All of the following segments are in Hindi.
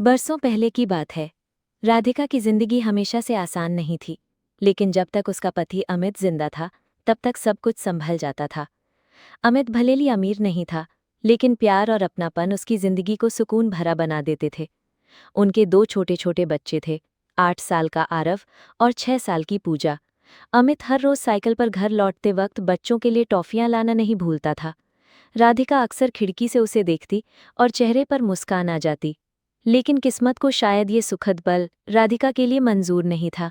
बरसों पहले की बात है। राधिका की जिंदगी हमेशा से आसान नहीं थी, लेकिन जब तक उसका पति अमित जिंदा था, तब तक सब कुछ संभल जाता था। अमित भले ही अमीर नहीं था, लेकिन प्यार और अपनापन उसकी जिंदगी को सुकून भरा बना देते थे। उनके दो छोटे छोटे बच्चे थे, 8 साल का आरव और 6 साल की पूजा। अमित हर रोज साइकिल पर घर लौटते वक्त बच्चों के लिए टॉफियां लाना नहीं भूलता था। राधिका अक्सर खिड़की से उसे देखती और चेहरे पर मुस्कान आ जाती। लेकिन किस्मत को शायद ये सुखद पल राधिका के लिए मंजूर नहीं था।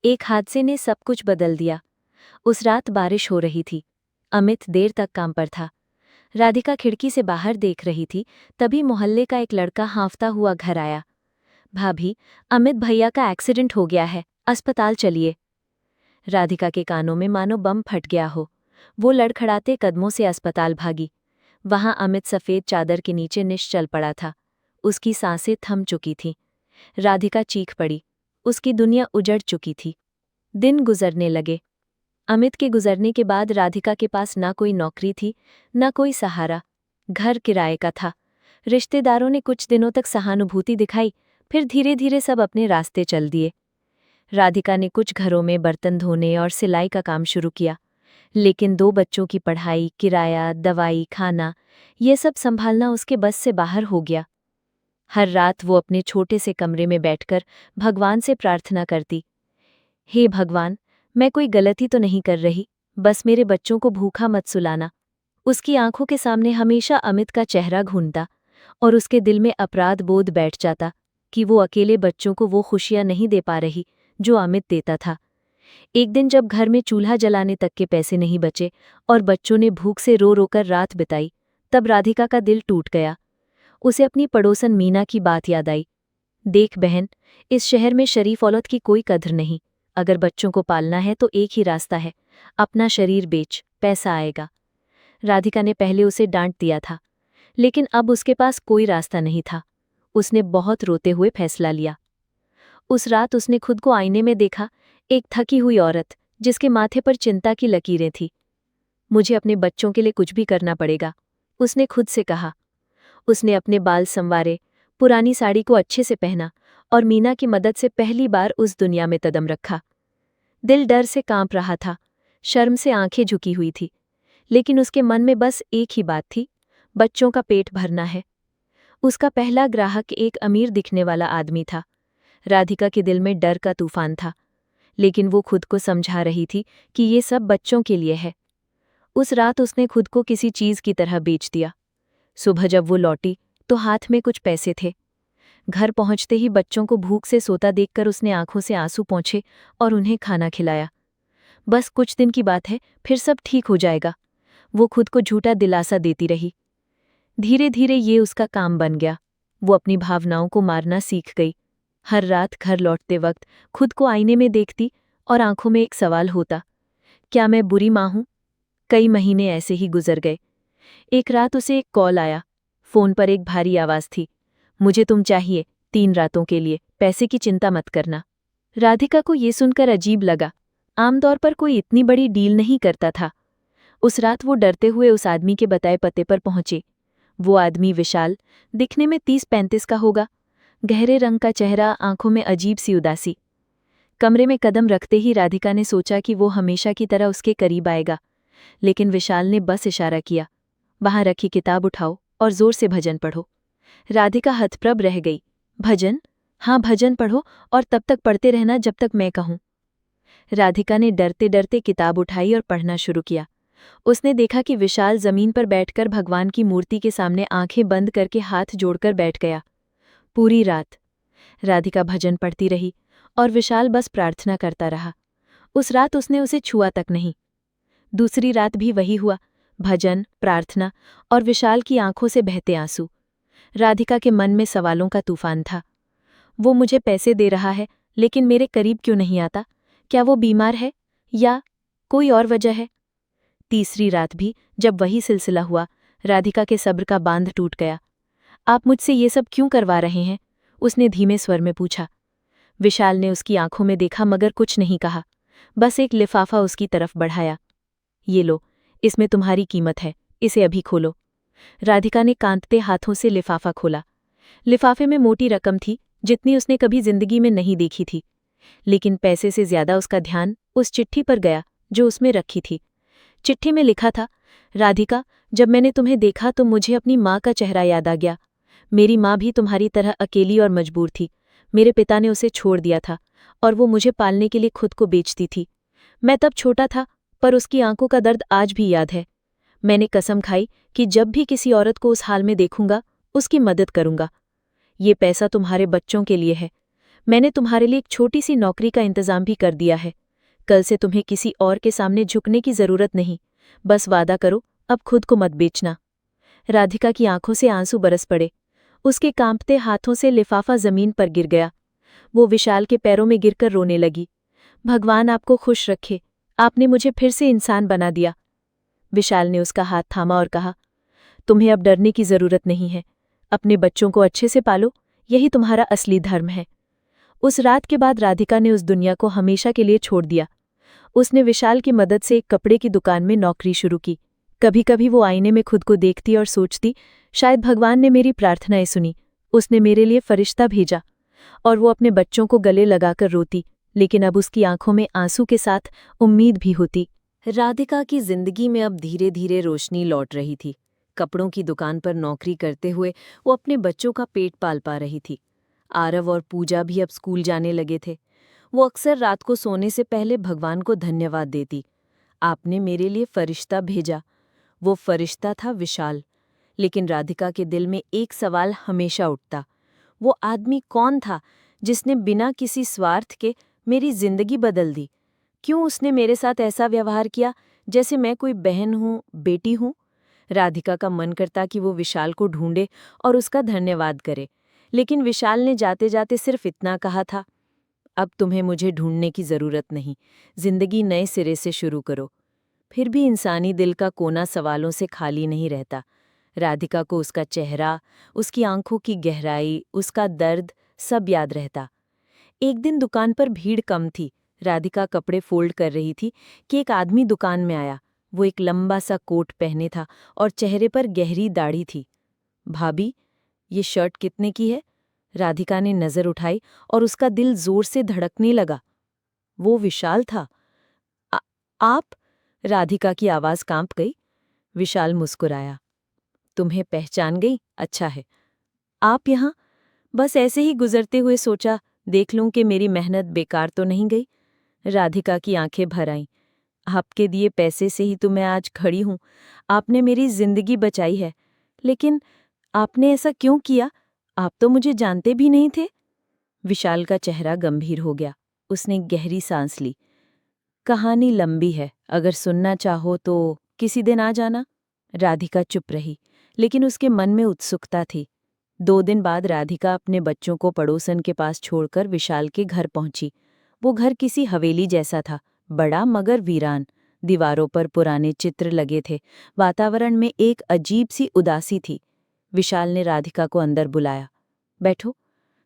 एक हादसे ने सब कुछ बदल दिया। उस रात बारिश हो रही थी। अमित देर तक काम पर था। राधिका खिड़की से बाहर देख रही थी, तभी मोहल्ले का एक लड़का हांफता हुआ घर आया। भाभी, अमित भैया का एक्सीडेंट हो गया है, अस्पताल चलिए। राधिका के कानों में मानो बम फट गया हो। वो लड़खड़ाते कदमों से अस्पताल भागी। वहां अमित सफेद चादर के नीचे निश्चल पड़ा था। उसकी सांसें थम चुकी थीं। राधिका चीख पड़ी। उसकी दुनिया उजड़ चुकी थी। दिन गुजरने लगे। अमित के गुजरने के बाद राधिका के पास ना कोई नौकरी थी, ना कोई सहारा। घर किराए का था। रिश्तेदारों ने कुछ दिनों तक सहानुभूति दिखाई, फिर धीरे धीरे सब अपने रास्ते चल दिए। राधिका ने कुछ घरों में बर्तन धोने और सिलाई का काम शुरू किया, लेकिन दो बच्चों की पढ़ाई, किराया, दवाई, खाना, ये सब संभालना उसके बस से बाहर हो गया। हर रात वो अपने छोटे से कमरे में बैठकर भगवान से प्रार्थना करती, हे भगवान, मैं कोई गलती तो नहीं कर रही, बस मेरे बच्चों को भूखा मत सुलाना। उसकी आंखों के सामने हमेशा अमित का चेहरा घूमता और उसके दिल में अपराध बोध बैठ जाता कि वो अकेले बच्चों को वो खुशियां नहीं दे पा रही जो अमित देता था। एक दिन जब घर में चूल्हा जलाने तक के पैसे नहीं बचे और बच्चों ने भूख से रो रोकर रात बिताई, तब राधिका का दिल टूट गया। उसे अपनी पड़ोसन मीना की बात याद आई। देख बहन, इस शहर में शरीफ औरत की कोई कद्र नहीं। अगर बच्चों को पालना है तो एक ही रास्ता है, अपना शरीर बेच, पैसा आएगा। राधिका ने पहले उसे डांट दिया था, लेकिन अब उसके पास कोई रास्ता नहीं था। उसने बहुत रोते हुए फैसला लिया। उस रात उसने खुद को आईने में देखा, एक थकी हुई औरत जिसके माथे पर चिंता की लकीरें थीं। मुझे अपने बच्चों के लिए कुछ भी करना पड़ेगा, उसने खुद से कहा। उसने अपने बाल संवारे, पुरानी साड़ी को अच्छे से पहना और मीना की मदद से पहली बार उस दुनिया में कदम रखा। दिल डर से कांप रहा था, शर्म से आंखें झुकी हुई थी, लेकिन उसके मन में बस एक ही बात थी, बच्चों का पेट भरना है। उसका पहला ग्राहक एक अमीर दिखने वाला आदमी था। राधिका के दिल में डर का तूफान था, लेकिन वो खुद को समझा रही थी कि ये सब बच्चों के लिए है। उस रात उसने खुद को किसी चीज की तरह बेच दिया। सुबह जब वो लौटी तो हाथ में कुछ पैसे थे। घर पहुंचते ही बच्चों को भूख से सोता देखकर उसने आंखों से आंसू पोंछे और उन्हें खाना खिलाया। बस कुछ दिन की बात है, फिर सब ठीक हो जाएगा, वो खुद को झूठा दिलासा देती रही। धीरे धीरे ये उसका काम बन गया। वो अपनी भावनाओं को मारना सीख गई। हर रात घर लौटते वक्त खुद को आईने में देखती और आंखों में एक सवाल होता, क्या मैं बुरी माँ हूं? कई महीने ऐसे ही गुजर गए। एक रात उसे एक कॉल आया। फोन पर एक भारी आवाज थी, मुझे तुम चाहिए, 3 रातों के लिए, पैसे की चिंता मत करना। राधिका को ये सुनकर अजीब लगा। आमतौर पर कोई इतनी बड़ी डील नहीं करता था। उस रात वो डरते हुए उस आदमी के बताए पते पर पहुंचे। वो आदमी विशाल, दिखने में 30-35 का होगा, गहरे रंग का चेहरा, आंखों में अजीब सी उदासी। कमरे में कदम रखते ही राधिका ने सोचा कि वो हमेशा की तरह उसके करीब आएगा, लेकिन विशाल ने बस इशारा किया, वहां रखी किताब उठाओ और जोर से भजन पढ़ो। राधिका हतप्रभ रह गई। भजन? हाँ, भजन पढ़ो और तब तक पढ़ते रहना जब तक मैं कहूं। राधिका ने डरते डरते किताब उठाई और पढ़ना शुरू किया। उसने देखा कि विशाल जमीन पर बैठकर भगवान की मूर्ति के सामने आंखें बंद करके हाथ जोड़कर बैठ गया। पूरी रात राधिका भजन पढ़ती रही और विशाल बस प्रार्थना करता रहा। उस रात उसने उसे छुआ तक नहीं। दूसरी रात भी वही हुआ, भजन, प्रार्थना और विशाल की आंखों से बहते आंसू। राधिका के मन में सवालों का तूफान था। वो मुझे पैसे दे रहा है, लेकिन मेरे करीब क्यों नहीं आता? क्या वो बीमार है या कोई और वजह है? तीसरी रात भी जब वही सिलसिला हुआ, राधिका के सब्र का बांध टूट गया। आप मुझसे ये सब क्यों करवा रहे हैं? उसने धीमे स्वर में पूछा। विशाल ने उसकी आंखों में देखा मगर कुछ नहीं कहा, बस एक लिफाफा उसकी तरफ बढ़ाया। ये लो, इसमें तुम्हारी कीमत है, इसे अभी खोलो। राधिका ने कांपते हाथों से लिफाफा खोला, लिफाफे में मोटी रकम थी, जितनी उसने कभी जिंदगी में नहीं देखी थी। लेकिन पैसे से ज्यादा उसका ध्यान उस चिट्ठी पर गया जो उसमें रखी थी। चिट्ठी में लिखा था, राधिका, जब मैंने तुम्हें देखा तो मुझे अपनी माँ का चेहरा याद आ गया। मेरी माँ भी तुम्हारी तरह अकेली और मजबूर थी। मेरे पिता ने उसे छोड़ दिया था और वो मुझे पालने के लिए खुद को बेचती थी। मैं तब छोटा था, पर उसकी आंखों का दर्द आज भी याद है। मैंने कसम खाई कि जब भी किसी औरत को उस हाल में देखूंगा, उसकी मदद करूंगा। ये पैसा तुम्हारे बच्चों के लिए है। मैंने तुम्हारे लिए एक छोटी सी नौकरी का इंतजाम भी कर दिया है। कल से तुम्हें किसी और के सामने झुकने की जरूरत नहीं। बस वादा करो, अब खुद को मत बेचना। राधिका की आंखों से आंसू बरस पड़े। उसके कांपते हाथों से लिफाफा जमीन पर गिर गया। वो विशाल के पैरों में गिरकर रोने लगी। भगवान आपको खुश रखे, आपने मुझे फिर से इंसान बना दिया। विशाल ने उसका हाथ थामा और कहा, तुम्हें अब डरने की जरूरत नहीं है। अपने बच्चों को अच्छे से पालो, यही तुम्हारा असली धर्म है। उस रात के बाद राधिका ने उस दुनिया को हमेशा के लिए छोड़ दिया। उसने विशाल की मदद से एक कपड़े की दुकान में नौकरी शुरू की। कभी कभी वो आईने में खुद को देखती और सोचती, शायद भगवान ने मेरी प्रार्थनाएं सुनी, उसने मेरे लिए फरिश्ता भेजा। और वो अपने बच्चों को गले लगाकर रोती, लेकिन अब उसकी आंखों में आंसू के साथ उम्मीद भी होती। राधिका की जिंदगी में अब धीरे धीरे रोशनी लौट रही थी। कपड़ों की दुकान पर नौकरी करते हुए वो अपने बच्चों का पेट पाल पा रही थी। आरव और पूजा भी अब स्कूल जाने लगे थे। वो अक्सर रात को सोने से पहले भगवान को धन्यवाद देती, आपने मेरे लिए फरिश्ता भेजा। वो फरिश्ता था विशाल। लेकिन राधिका के दिल में एक सवाल हमेशा उठता, वो आदमी कौन था जिसने बिना किसी स्वार्थ के मेरी जिंदगी बदल दी? क्यों उसने मेरे साथ ऐसा व्यवहार किया जैसे मैं कोई बहन हूँ, बेटी हूँ? राधिका का मन करता कि वो विशाल को ढूंढे और उसका धन्यवाद करे, लेकिन विशाल ने जाते जाते सिर्फ इतना कहा था, अब तुम्हें मुझे ढूंढने की जरूरत नहीं, जिंदगी नए सिरे से शुरू करो। फिर भी इंसानी दिल का कोना सवालों से खाली नहीं रहता। राधिका को उसका चेहरा, उसकी आंखों की गहराई, उसका दर्द सब याद रहता। एक दिन दुकान पर भीड़ कम थी। राधिका कपड़े फोल्ड कर रही थी कि एक आदमी दुकान में आया। वो एक लंबा सा कोट पहने था और चेहरे पर गहरी दाढ़ी थी। भाभी, ये शर्ट कितने की है? राधिका ने नजर उठाई और उसका दिल जोर से धड़कने लगा। वो विशाल था। आप? राधिका की आवाज कांप गई। विशाल मुस्कुराया, तुम्हें पहचान गई? अच्छा है। आप यहाँ? बस ऐसे ही गुजरते हुए सोचा देख लूं कि मेरी मेहनत बेकार तो नहीं गई। राधिका की आंखें भर आईं। आपके दिए पैसे से ही तो मैं आज खड़ी हूं। आपने मेरी जिंदगी बचाई है। लेकिन आपने ऐसा क्यों किया? आप तो मुझे जानते भी नहीं थे। विशाल का चेहरा गंभीर हो गया। उसने गहरी सांस ली। कहानी लंबी है, अगर सुनना चाहो तो किसी दिन आ जाना। राधिका चुप रही, लेकिन उसके मन में उत्सुकता थी। 2 दिन बाद राधिका अपने बच्चों को पड़ोसन के पास छोड़कर विशाल के घर पहुंची। वो घर किसी हवेली जैसा था, बड़ा मगर वीरान। दीवारों पर पुराने चित्र लगे थे। वातावरण में एक अजीब सी उदासी थी। विशाल ने राधिका को अंदर बुलाया। बैठो,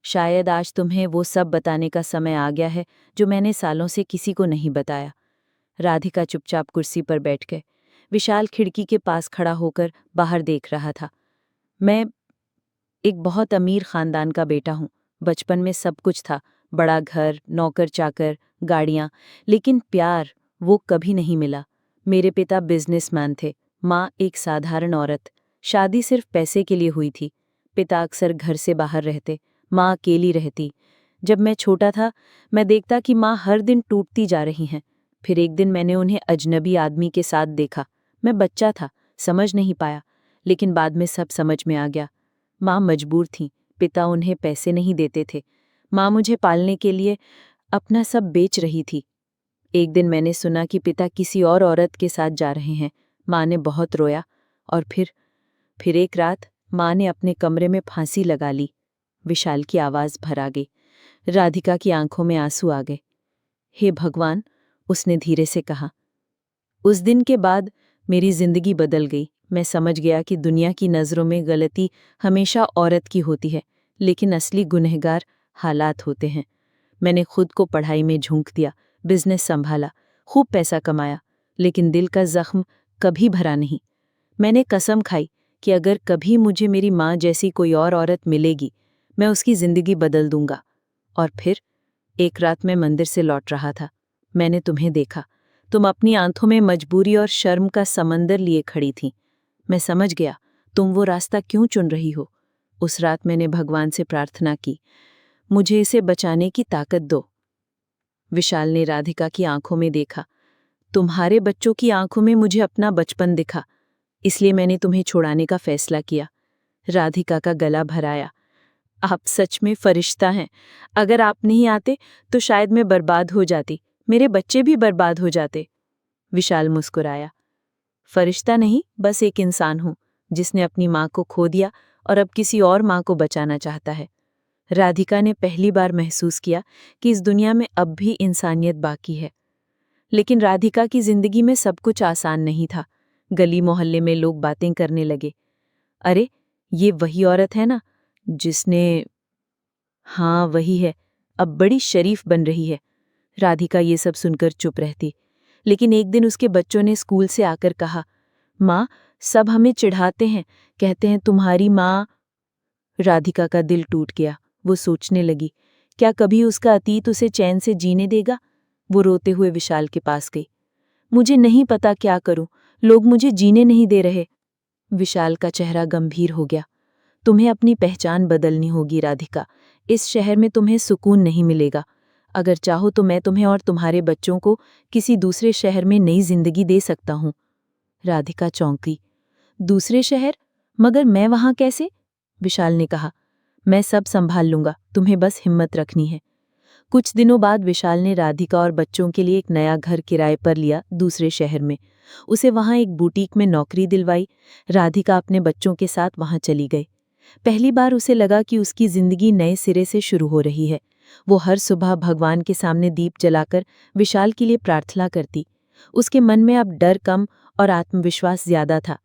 शायद आज तुम्हें वो सब बताने का समय आ गया है जो मैंने सालों से किसी को नहीं बताया। राधिका चुपचाप कुर्सी पर बैठ गए। विशाल खिड़की के पास खड़ा होकर बाहर देख रहा था। मैं एक बहुत अमीर खानदान का बेटा हूँ। बचपन में सब कुछ था, बड़ा घर, नौकर चाकर, गाड़ियाँ, लेकिन प्यार वो कभी नहीं मिला। मेरे पिता बिजनेसमैन थे, माँ एक साधारण औरत। शादी सिर्फ पैसे के लिए हुई थी। पिता अक्सर घर से बाहर रहते, माँ अकेली रहती। जब मैं छोटा था, मैं देखता कि माँ हर दिन टूटती जा रही हैं। फिर एक दिन मैंने उन्हें अजनबी आदमी के साथ देखा। मैं बच्चा था, समझ नहीं पाया, लेकिन बाद में सब समझ में आ गया। माँ मजबूर थीं, पिता उन्हें पैसे नहीं देते थे। माँ मुझे पालने के लिए अपना सब बेच रही थी। एक दिन मैंने सुना कि पिता किसी और औरत के साथ जा रहे हैं। माँ ने बहुत रोया और फिर एक रात माँ ने अपने कमरे में फांसी लगा ली। विशाल की आवाज़ भर आ गई। राधिका की आंखों में आंसू आ गए। हे भगवान, उसने धीरे से कहा। उस दिन के बाद मेरी जिंदगी बदल गई। मैं समझ गया कि दुनिया की नज़रों में गलती हमेशा औरत की होती है, लेकिन असली गुनहगार हालात होते हैं। मैंने खुद को पढ़ाई में झोंक दिया, बिजनेस संभाला, खूब पैसा कमाया, लेकिन दिल का जख्म कभी भरा नहीं। मैंने कसम खाई कि अगर कभी मुझे मेरी माँ जैसी कोई और औरत मिलेगी, मैं उसकी जिंदगी बदल दूंगा। और फिर एक रात मैं मंदिर से लौट रहा था। मैंने तुम्हें देखा। तुम अपनी आंखों में मजबूरी और शर्म का समंदर लिए खड़ी थी। मैं समझ गया तुम वो रास्ता क्यों चुन रही हो। उस रात मैंने भगवान से प्रार्थना की, मुझे इसे बचाने की ताकत दो। विशाल ने राधिका की आंखों में देखा। तुम्हारे बच्चों की आंखों में मुझे अपना बचपन दिखा, इसलिए मैंने तुम्हें छुड़ाने का फैसला किया। राधिका का गला भराया। आप सच में फरिश्ता हैं। अगर आप नहीं आते तो शायद मैं बर्बाद हो जाती, मेरे बच्चे भी बर्बाद हो जाते। विशाल मुस्कुराया। फरिश्ता नहीं, बस एक इंसान हूं जिसने अपनी माँ को खो दिया और अब किसी और माँ को बचाना चाहता है। राधिका ने पहली बार महसूस किया कि इस दुनिया में अब भी इंसानियत बाकी है। लेकिन राधिका की जिंदगी में सब कुछ आसान नहीं था। गली मोहल्ले में लोग बातें करने लगे। अरे, ये वही औरत है ना जिसने... हाँ वही है, अब बड़ी शरीफ बन रही है। राधिका ये सब सुनकर चुप रहती। लेकिन एक दिन उसके बच्चों ने स्कूल से आकर कहा, माँ, सब हमें चिढ़ाते हैं, कहते हैं तुम्हारी माँ। राधिका का दिल टूट गया। वो सोचने लगी, क्या कभी उसका अतीत उसे चैन से जीने देगा। वो रोते हुए विशाल के पास गई। मुझे नहीं पता क्या करूं, लोग मुझे जीने नहीं दे रहे। विशाल का चेहरा गंभीर हो गया। तुम्हें अपनी पहचान बदलनी होगी राधिका। इस शहर में तुम्हें सुकून नहीं मिलेगा। अगर चाहो तो मैं तुम्हें और तुम्हारे बच्चों को किसी दूसरे शहर में नई जिंदगी दे सकता हूं। राधिका चौंकी। दूसरे शहर? मगर मैं वहां कैसे? विशाल ने कहा, मैं सब संभाल लूंगा, तुम्हें बस हिम्मत रखनी है। कुछ दिनों बाद विशाल ने राधिका और बच्चों के लिए एक नया घर किराए पर लिया दूसरे शहर में। उसे वहां एक बुटीक में नौकरी दिलवाई। राधिका अपने बच्चों के साथ वहां चली गई। पहली बार उसे लगा कि उसकी जिंदगी नए सिरे से शुरू हो रही है। वो हर सुबह भगवान के सामने दीप जलाकर विशाल के लिए प्रार्थना करती। उसके मन में अब डर कम और आत्मविश्वास ज्यादा था।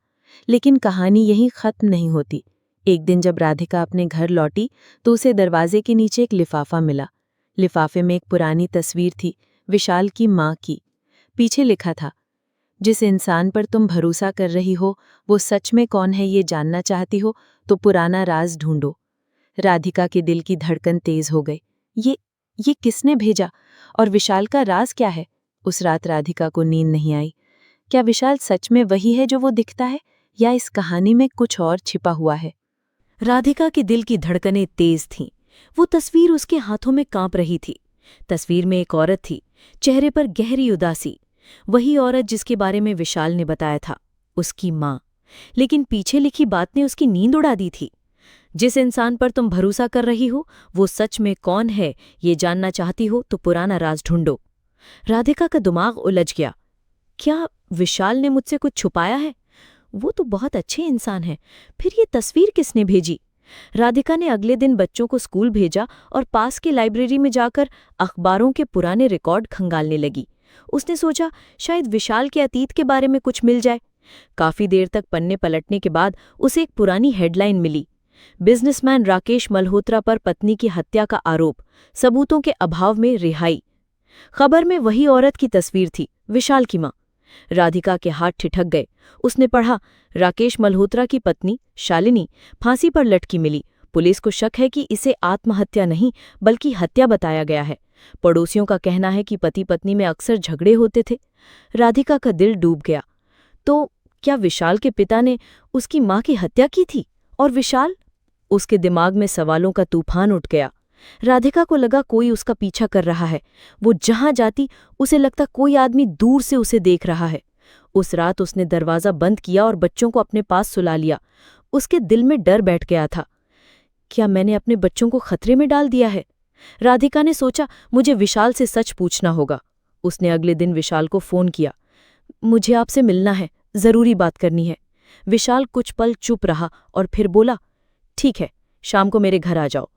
लेकिन कहानी यहीं खत्म नहीं होती। एक दिन जब राधिका अपने घर लौटी तो उसे दरवाजे के नीचे एक लिफाफा मिला। लिफाफे में एक पुरानी तस्वीर थी, विशाल की माँ की। पीछे लिखा था, जिस इंसान पर तुम भरोसा कर रही हो वो सच में कौन है ये जानना चाहती हो तो पुराना राज ढूंढो। राधिका के दिल की धड़कन तेज हो गई। ये किसने भेजा और विशाल का राज क्या है? उस रात राधिका को नींद नहीं आई। क्या विशाल सच में वही है जो वो दिखता है, या इस कहानी में कुछ और छिपा हुआ है? राधिका के दिल की धड़कनें तेज थीं। वो तस्वीर उसके हाथों में कांप रही थी। तस्वीर में एक औरत थी, चेहरे पर गहरी उदासी। वही औरत जिसके बारे में विशाल ने बताया था, उसकी माँ। लेकिन पीछे लिखी बात ने उसकी नींद उड़ा दी थी। जिस इंसान पर तुम भरोसा कर रही हो वो सच में कौन है ये जानना चाहती हो तो पुराना राज ढूंढो। राधिका का दिमाग उलझ गया। क्या विशाल ने मुझसे कुछ छुपाया है? वो तो बहुत अच्छे इंसान हैं। फिर ये तस्वीर किसने भेजी? राधिका ने अगले दिन बच्चों को स्कूल भेजा और पास के लाइब्रेरी में जाकर अखबारों के पुराने रिकॉर्ड खंगालने लगी। उसने सोचा शायद विशाल के अतीत के बारे में कुछ मिल जाए। काफी देर तक पन्ने पलटने के बाद उसे एक पुरानी हेडलाइन मिली, बिजनेसमैन राकेश मल्होत्रा पर पत्नी की हत्या का आरोप, सबूतों के अभाव में रिहाई। खबर में वही औरत की तस्वीर थी, विशाल की मां। राधिका के हाथ ठिठक गए। उसने पढ़ा, राकेश मल्होत्रा की पत्नी शालिनी फांसी पर लटकी मिली। पुलिस को शक है कि इसे आत्महत्या नहीं बल्कि हत्या बताया गया है। पड़ोसियों का कहना है कि पति पत्नी में अक्सर झगड़े होते थे। राधिका का दिल डूब गया। तो क्या विशाल के पिता ने उसकी मां की हत्या की थी? और विशाल? उसके दिमाग में सवालों का तूफान उठ गया। राधिका को लगा कोई उसका पीछा कर रहा है। वो जहां जाती उसे लगता कोई आदमी दूर से उसे देख रहा है। उस रात उसने दरवाजा बंद किया और बच्चों को अपने पास सुला लिया। उसके दिल में डर बैठ गया था। क्या मैंने अपने बच्चों को खतरे में डाल दिया है? राधिका ने सोचा, मुझे विशाल से सच पूछना होगा। उसने अगले दिन विशाल को फोन किया। मुझे आपसे मिलना है, जरूरी बात करनी है। विशाल कुछ पल चुप रहा और फिर बोला, ठीक है, शाम को मेरे घर आ जाओ।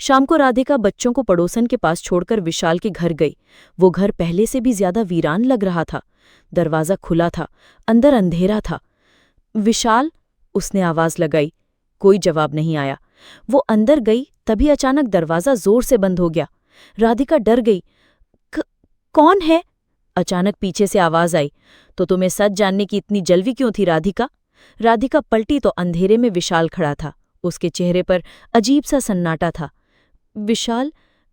शाम को राधिका बच्चों को पड़ोसन के पास छोड़कर विशाल के घर गई। वो घर पहले से भी ज्यादा वीरान लग रहा था। दरवाजा खुला था, अंदर अंधेरा था। विशाल? उसने आवाज लगाई। कोई जवाब नहीं आया। वो अंदर गई, तभी अचानक दरवाजा जोर से बंद हो गया। राधिका डर गई। कौन है? अचानक पीछे से आवाज आई। तो तुम्हें सच जानने की इतनी जल्दी क्यों थी राधिका? राधिका पलटी तो अंधेरे में विशाल खड़ा था। उसके चेहरे पर अजीब सा सन्नाटा था। विशाल,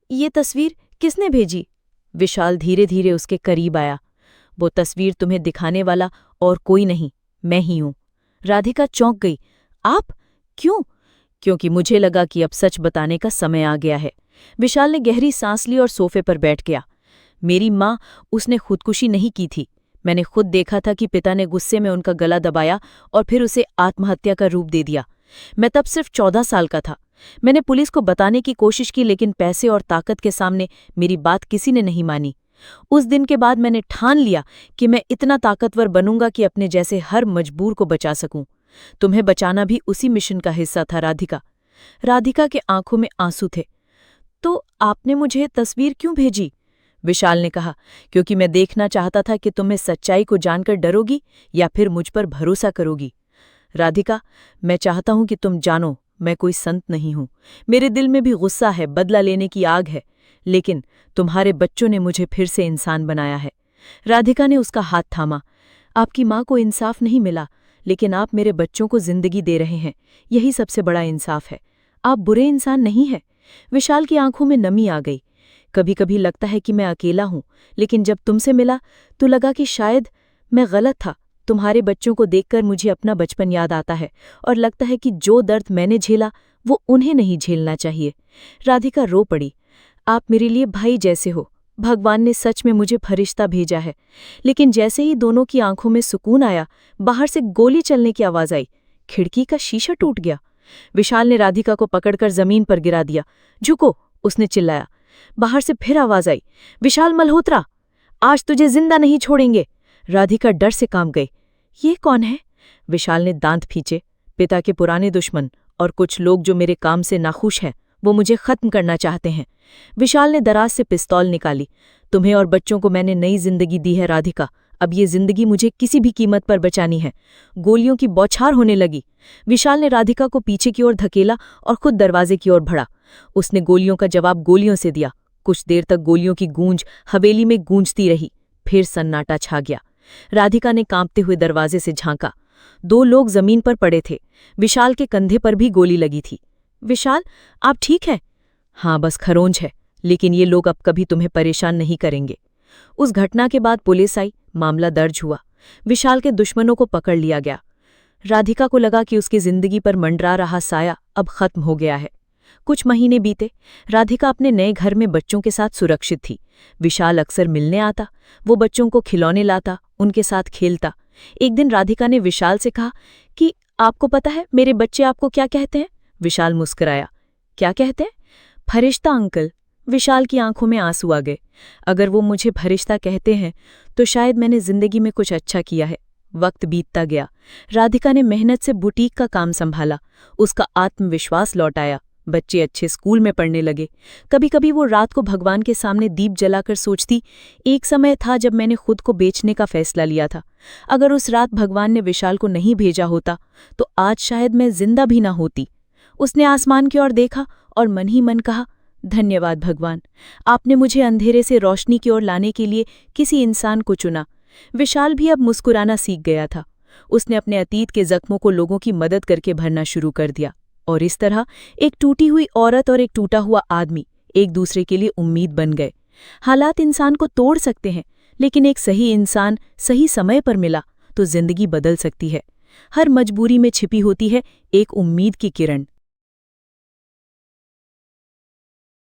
ये तस्वीर किसने भेजी? विशाल धीरे धीरे उसके करीब आया। वो तस्वीर तुम्हें दिखाने वाला और कोई नहीं, मैं ही हूं। राधिका चौंक गई। आप? क्यों? क्योंकि मुझे लगा कि अब सच बताने का समय आ गया है। विशाल ने गहरी सांस ली और सोफे पर बैठ गया। मेरी माँ, उसने खुदकुशी नहीं की थी। मैंने खुद देखा था कि पिता ने गुस्से में उनका गला दबाया और फिर उसे आत्महत्या का रूप दे दिया। मैं तब सिर्फ 14 साल का था। मैंने पुलिस को बताने की कोशिश की, लेकिन पैसे और ताकत के सामने मेरी बात किसी ने नहीं मानी। उस दिन के बाद मैंने ठान लिया कि मैं इतना ताकतवर बनूंगा कि अपने जैसे हर मजबूर को बचा सकूं। तुम्हें बचाना भी उसी मिशन का हिस्सा था, राधिका। राधिका के आंखों में आंसू थे। तो आपने मुझे तस्वीर क्यों भेजी? विशाल ने कहा, क्योंकि मैं देखना चाहता था कि तुम्हें सच्चाई को जानकर डरोगी या फिर मुझ पर भरोसा करोगी। राधिका, मैं चाहता हूं कि तुम जानो, मैं कोई संत नहीं हूं। मेरे दिल में भी गुस्सा है, बदला लेने की आग है, लेकिन तुम्हारे बच्चों ने मुझे फिर से इंसान बनाया है। राधिका ने उसका हाथ थामा। आपकी माँ को इंसाफ नहीं मिला, लेकिन आप मेरे बच्चों को जिंदगी दे रहे हैं, यही सबसे बड़ा इंसाफ है। आप बुरे इंसान नहीं हैं। विशाल की आंखों में नमी आ गई। कभी कभी लगता है कि मैं अकेला हूं, लेकिन जब तुमसे मिला तो लगा कि शायद मैं गलत था। तुम्हारे बच्चों को देखकर मुझे अपना बचपन याद आता है और लगता है कि जो दर्द मैंने झेला वो उन्हें नहीं झेलना चाहिए। राधिका रो पड़ी। आप मेरे लिए भाई जैसे हो। भगवान ने सच में मुझे फरिश्ता भेजा है। लेकिन जैसे ही दोनों की आंखों में सुकून आया, बाहर से गोली चलने की आवाज आई। खिड़की का शीशा टूट गया। विशाल ने राधिका को पकड़कर जमीन पर गिरा दिया। झुको, उसने चिल्लाया। बाहर से फिर आवाज आई, विशाल मल्होत्रा, आज तुझे जिंदा नहीं छोड़ेंगे। राधिका डर से कांप गई। ये कौन है? विशाल ने दांत खींचे। पिता के पुराने दुश्मन और कुछ लोग जो मेरे काम से नाखुश हैं, वो मुझे खत्म करना चाहते हैं। विशाल ने दराज से पिस्तौल निकाली। तुम्हें और बच्चों को मैंने नई जिंदगी दी है, राधिका। अब ये जिंदगी मुझे किसी भी कीमत पर बचानी है। गोलियों की बौछार होने लगी। विशाल ने राधिका को पीछे की ओर धकेला और खुद दरवाजे की ओर बढ़ा। उसने गोलियों का जवाब गोलियों से दिया। कुछ देर तक गोलियों की गूंज हवेली में गूंजती रही। फिर सन्नाटा छा गया। राधिका ने कांपते हुए दरवाजे से झांका। 2 लोग जमीन पर पड़े थे। विशाल के कंधे पर भी गोली लगी थी। विशाल, आप ठीक हैं? हाँ, बस खरोंच है, लेकिन ये लोग अब कभी तुम्हें परेशान नहीं करेंगे। उस घटना के बाद पुलिस आई, मामला दर्ज हुआ। विशाल के दुश्मनों को पकड़ लिया गया। राधिका को लगा कि उसकी जिंदगी पर मंडरा रहा साया अब खत्म हो गया है। कुछ महीने बीते। राधिका अपने नए घर में बच्चों के साथ सुरक्षित थी। विशाल अक्सर मिलने आता। वो बच्चों को खिलौने लाता, उनके साथ खेलता। एक दिन राधिका ने विशाल से कहा कि आपको पता है मेरे बच्चे आपको क्या कहते हैं? विशाल मुस्कुराया। क्या कहते हैं? फरिश्ता अंकल। विशाल की आंखों में आंसू आ गए। अगर वो मुझे फरिश्ता कहते हैं तो शायद मैंने जिंदगी में कुछ अच्छा किया है। वक्त बीतता गया। राधिका ने मेहनत से बुटीक का काम संभाला। उसका आत्मविश्वास लौट आया। बच्चे अच्छे स्कूल में पढ़ने लगे। कभी कभी वो रात को भगवान के सामने दीप जलाकर सोचती, एक समय था जब मैंने खुद को बेचने का फैसला लिया था। अगर उस रात भगवान ने विशाल को नहीं भेजा होता तो आज शायद मैं जिंदा भी ना होती। उसने आसमान की ओर देखा और मन ही मन कहा, धन्यवाद भगवान, आपने मुझे अंधेरे से रोशनी की ओर लाने के लिए किसी इंसान को चुना। विशाल भी अब मुस्कुराना सीख गया था। उसने अपने अतीत के जख्मों को लोगों की मदद करके भरना शुरू कर दिया। और इस तरह एक टूटी हुई औरत और एक टूटा हुआ आदमी एक दूसरे के लिए उम्मीद बन गए। हालात इंसान को तोड़ सकते हैं, लेकिन एक सही इंसान सही समय पर मिला तो जिंदगी बदल सकती है। हर मजबूरी में छिपी होती है एक उम्मीद की किरण।